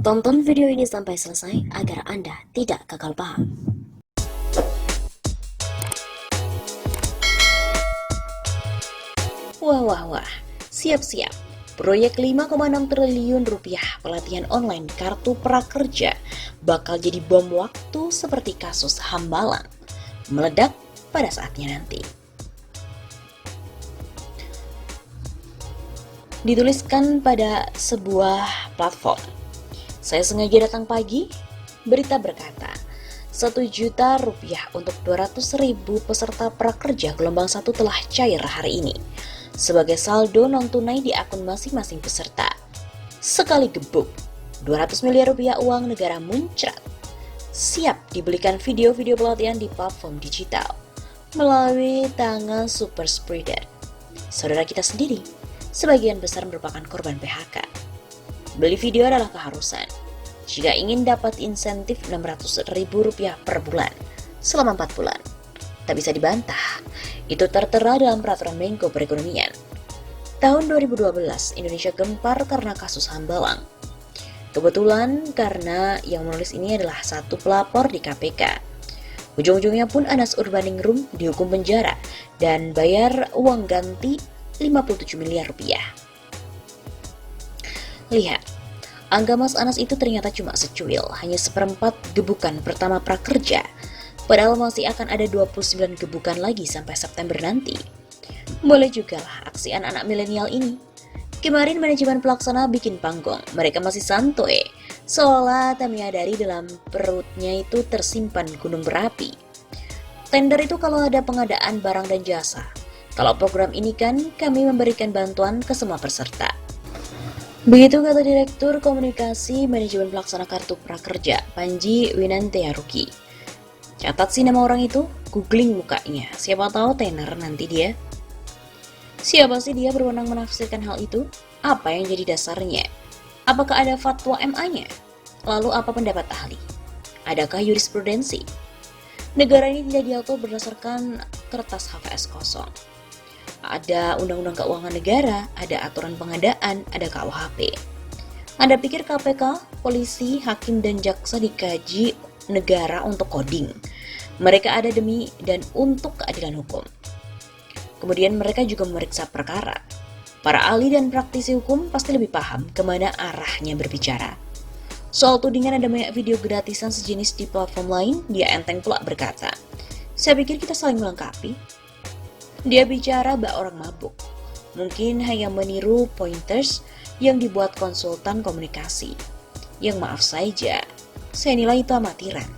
Tonton video ini sampai selesai agar Anda tidak gagal paham. Wah, siap-siap. Proyek 5,6 triliun rupiah pelatihan online kartu prakerja bakal jadi bom waktu seperti kasus Hambalang, meledak pada saatnya nanti. Dituliskan pada sebuah platform. Saya sengaja datang pagi, berita berkata, 1 juta rupiah untuk 200.000 peserta prakerja gelombang 1 telah cair hari ini sebagai saldo non-tunai di akun masing-masing peserta. Sekali gebuk, 200 miliar rupiah uang negara muncrat. Siap dibelikan video-video pelatihan di platform digital melalui tangan super spreader. Saudara kita sendiri, sebagian besar merupakan korban PHK. Beli video adalah keharusan jika ingin dapat insentif Rp600.000 per bulan selama 4 bulan. Tak bisa dibantah, itu tertera dalam peraturan Menko Perekonomian. Tahun 2012, Indonesia gempar karena kasus Hambalang. Kebetulan karena yang menulis ini adalah satu pelapor di KPK. Ujung-ujungnya pun Anas Urbaningrum dihukum penjara dan bayar uang ganti 57 miliar rupiah. Lihat, angka Mas Anas itu ternyata cuma secuil, hanya seperempat gebukan pertama prakerja. Padahal masih akan ada 29 gebukan lagi sampai September nanti. Boleh juga lah aksi anak-anak milenial ini. Kemarin manajemen pelaksana bikin panggung, mereka masih santuy, seolah tak menyadari dalam perutnya itu tersimpan gunung berapi. Tender itu kalau ada pengadaan barang dan jasa. Kalau program ini kan kami memberikan bantuan ke semua peserta. Begitu kata Direktur Komunikasi Manajemen Pelaksana Kartu Prakerja, Panji Winantearuki. Catat sih nama orang itu, googling mukanya, siapa tahu tenar nanti dia. Siapa sih dia berwenang menafsirkan hal itu? Apa yang jadi dasarnya? Apakah ada fatwa MA-nya? Lalu apa pendapat ahli? Adakah jurisprudensi? Negara ini tidak diatur berdasarkan kertas HVS kosong. Ada Undang-Undang Keuangan Negara, ada aturan pengadaan, ada KUHP. Anda pikir KPK, polisi, hakim, dan jaksa dikaji negara untuk coding? Mereka ada demi dan untuk keadilan hukum. Kemudian mereka juga memeriksa perkara. Para ahli dan praktisi hukum pasti lebih paham kemana arahnya berbicara. Soal tudingan ada banyak video gratisan sejenis di platform lain, dia enteng pula berkata, saya pikir kita saling melengkapi. Dia bicara bak orang mabuk. Mungkin hanya meniru pointers yang dibuat konsultan komunikasi. Yang maaf saja, saya nilai itu amatiran.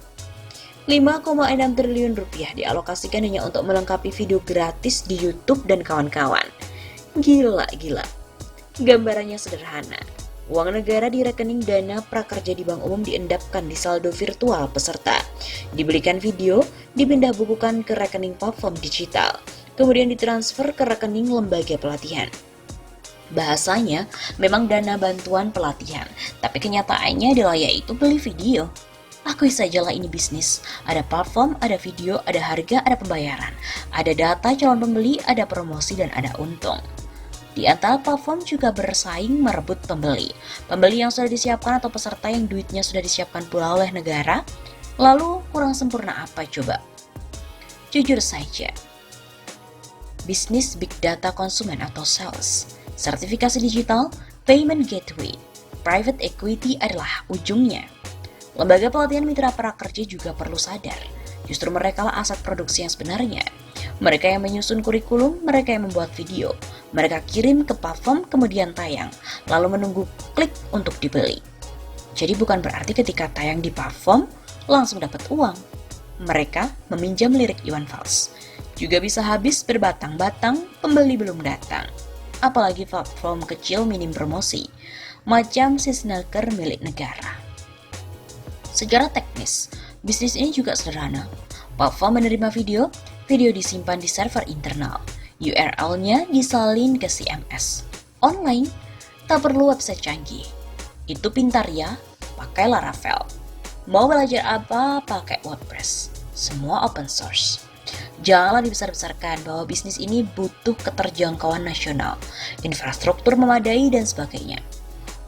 5,6 triliun rupiah dialokasikan hanya untuk melengkapi video gratis di YouTube dan kawan-kawan. Gila. Gambarannya sederhana. Uang negara di rekening dana prakerja di bank umum diendapkan di saldo virtual peserta. Dibelikan video, dipindah bukukan ke rekening platform digital. Kemudian ditransfer ke rekening lembaga pelatihan. Bahasanya memang dana bantuan pelatihan, tapi kenyataannya adalah yaitu beli video. Akui sajalah ini bisnis. Ada platform, ada video, ada harga, ada pembayaran. Ada data calon pembeli, ada promosi, dan ada untung. Di antara platform juga bersaing merebut pembeli. Pembeli yang sudah disiapkan atau peserta yang duitnya sudah disiapkan pula oleh negara. Lalu kurang sempurna apa coba? Jujur saja, bisnis big data konsumen atau sales, sertifikasi digital, payment gateway, private equity adalah ujungnya. Lembaga pelatihan mitra prakerja juga perlu sadar, justru mereka lah aset produksi yang sebenarnya. Mereka yang menyusun kurikulum, mereka yang membuat video, mereka kirim ke platform kemudian tayang, lalu menunggu klik untuk dibeli. Jadi bukan berarti ketika tayang di platform, langsung dapat uang. Mereka meminjam lirik Iwan Fals. Juga bisa habis berbatang-batang, pembeli belum datang. Apalagi platform kecil minim promosi, macam si snacker milik negara. Secara teknis, bisnis ini juga sederhana. Platform menerima video, video disimpan di server internal. URL-nya disalin ke CMS. Online, tak perlu website canggih. Itu pintar ya, pakai Laravel. Mau belajar apa, pakai WordPress. Semua open source. Janganlah dibesar-besarkan bahwa bisnis ini butuh keterjangkauan nasional, infrastruktur memadai, dan sebagainya.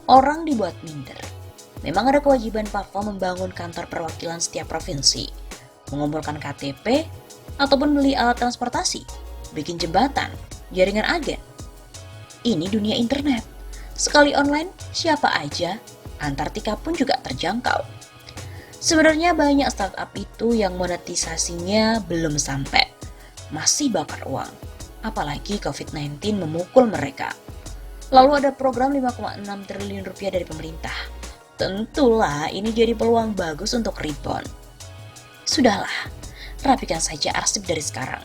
Orang dibuat minder. Memang ada kewajiban Pavlov membangun kantor perwakilan setiap provinsi, mengumpulkan KTP, ataupun beli alat transportasi, bikin jembatan, jaringan agen. Ini dunia internet. Sekali online, siapa aja, Antartika pun juga terjangkau. Sebenarnya banyak startup itu yang monetisasinya belum sampai, masih bakar uang. Apalagi COVID-19 memukul mereka. Lalu ada program 5,6 triliun rupiah dari pemerintah. Tentulah ini jadi peluang bagus untuk rebound. Sudahlah, rapikan saja arsip dari sekarang.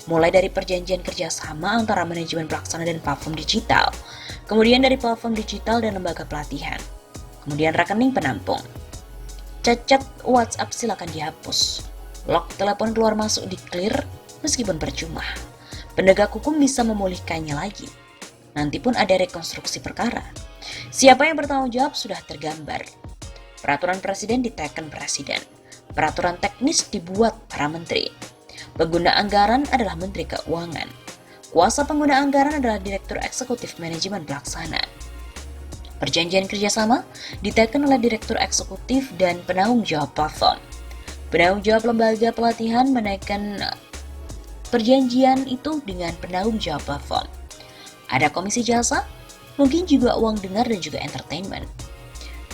Mulai dari perjanjian kerjasama antara manajemen pelaksana dan platform digital, kemudian dari platform digital dan lembaga pelatihan, kemudian rekening penampung. Cacat WhatsApp silakan dihapus. Lock telepon keluar masuk di clear meskipun percuma. Penegak hukum bisa memulihkannya lagi. Nanti pun ada rekonstruksi perkara. Siapa yang bertanggung jawab sudah tergambar. Peraturan presiden diteken presiden. Peraturan teknis dibuat para menteri. Pengguna anggaran adalah Menteri Keuangan. Kuasa pengguna anggaran adalah Direktur Eksekutif Manajemen Pelaksana. Perjanjian kerjasama diteken oleh Direktur Eksekutif dan penanggung jawab platform. Penanggung jawab lembaga pelatihan menaikkan perjanjian itu dengan penanggung jawab platform. Ada komisi jasa, mungkin juga uang dengar dan juga entertainment.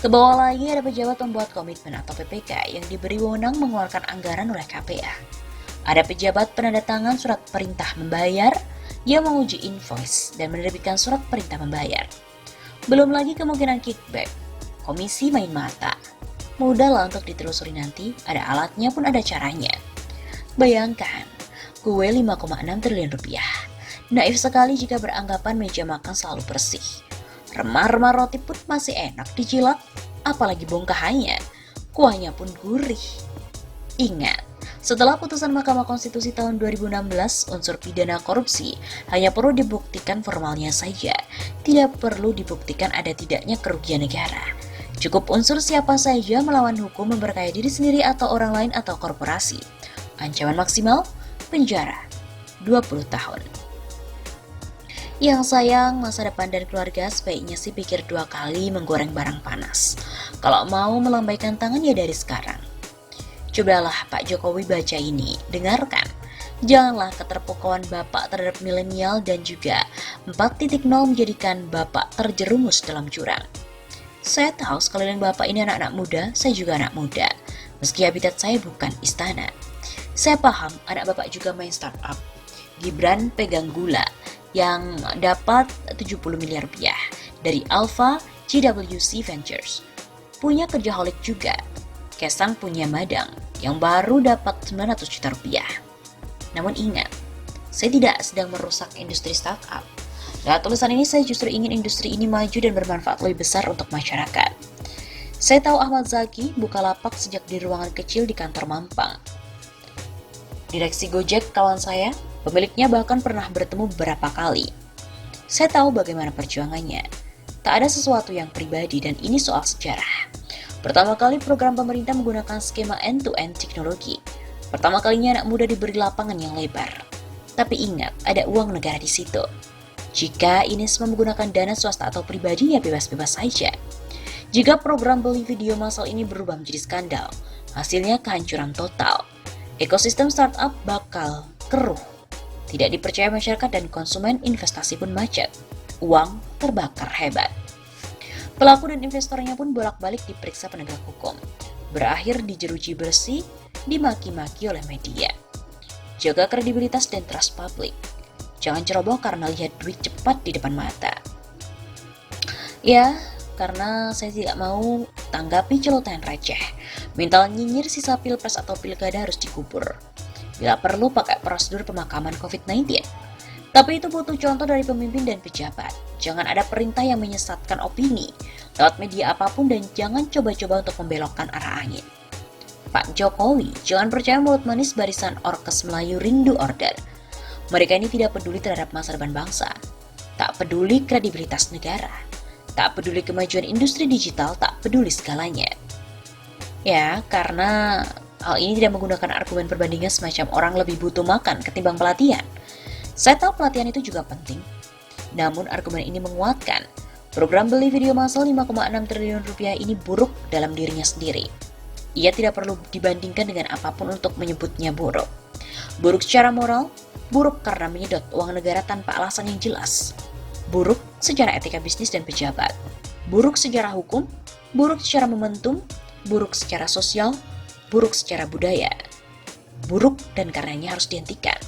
Ke bawah lagi ada pejabat pembuat komitmen atau PPK yang diberi wewenang mengeluarkan anggaran oleh KPA. Ada pejabat penanda tangan surat perintah membayar yang menguji invoice dan menerbitkan surat perintah membayar. Belum lagi kemungkinan kickback, komisi main mata. Mudahlah untuk ditelusuri nanti, ada alatnya pun ada caranya. Bayangkan, kue 5,6 triliun rupiah. Naif sekali jika beranggapan meja makan selalu bersih. Remah-remah roti pun masih enak dijilat, apalagi bongkahannya. Kuahnya pun gurih. Ingat, setelah putusan Mahkamah Konstitusi tahun 2016, unsur pidana korupsi hanya perlu dibuktikan formalnya saja, tidak perlu dibuktikan ada tidaknya kerugian negara. Cukup unsur siapa saja melawan hukum memperkaya diri sendiri atau orang lain atau korporasi. Ancaman maksimal, penjara 20 tahun. Yang sayang, masa depan dan keluarga sebaiknya sih pikir 2 kali menggoreng barang panas. Kalau mau melambaikan tangan ya dari sekarang. Cobalah Pak Jokowi baca ini, dengarkan. Janganlah keterpukauan Bapak terhadap milenial dan juga 4.0 menjadikan Bapak terjerumus dalam jurang. Saya tahu sekalian Bapak ini anak-anak muda, saya juga anak muda. Meski habitat saya bukan istana. Saya paham anak Bapak juga main startup. Gibran pegang gula yang dapat 70 miliar rupiah dari Alpha GWC Ventures. Punya kerjaholic juga. Kesang punya Madang yang baru dapat 900 juta rupiah. Namun ingat, saya tidak sedang merusak industri startup. Lewat tulisan ini saya justru ingin industri ini maju dan bermanfaat lebih besar untuk masyarakat. Saya tahu Ahmad Zaki buka lapak sejak di ruangan kecil di kantor Mampang. Direksi Gojek kawan saya, pemiliknya bahkan pernah bertemu beberapa kali. Saya tahu bagaimana perjuangannya. Tak ada sesuatu yang pribadi dan ini soal sejarah. Pertama kali program pemerintah menggunakan skema end-to-end teknologi. Pertama kalinya anak muda diberi lapangan yang lebar. Tapi ingat, ada uang negara di situ. Jika ini semua menggunakan dana swasta atau pribadi ya bebas-bebas saja. Jika program beli video massal ini berubah menjadi skandal, hasilnya kehancuran total. Ekosistem startup bakal keruh. Tidak dipercaya masyarakat dan konsumen, investasi pun macet. Uang terbakar hebat. Pelaku dan investornya pun bolak-balik diperiksa penegak hukum. Berakhir dijeruji bersih, dimaki-maki oleh media. Jaga kredibilitas dan trust publik. Jangan ceroboh karena lihat duit cepat di depan mata. Ya, karena saya tidak mau tanggapi celotehan receh. Mental nyinyir sisa pilpres atau pilkada harus dikubur. Bila perlu pakai prosedur pemakaman COVID-19. Tapi itu butuh contoh dari pemimpin dan pejabat. Jangan ada perintah yang menyesatkan opini lewat media apapun dan jangan coba-coba untuk membelokkan arah angin. Pak Jokowi, jangan percaya mulut manis barisan orkes Melayu rindu order. Mereka ini tidak peduli terhadap masa depan bangsa. Tak peduli kredibilitas negara. Tak peduli kemajuan industri digital, tak peduli segalanya. Ya, karena hal ini tidak menggunakan argumen perbandingan semacam orang lebih butuh makan ketimbang pelatihan. Saya tahu pelatihan itu juga penting. Namun argumen ini menguatkan Program beli video massal 5,6 triliun rupiah ini buruk dalam dirinya sendiri. Ia tidak perlu dibandingkan dengan apapun untuk menyebutnya buruk. Buruk secara moral, buruk karena menyedot uang negara tanpa alasan yang jelas. Buruk secara etika bisnis dan pejabat. Buruk secara hukum, buruk secara momentum, buruk secara sosial, buruk secara budaya. Buruk dan karenanya harus dihentikan.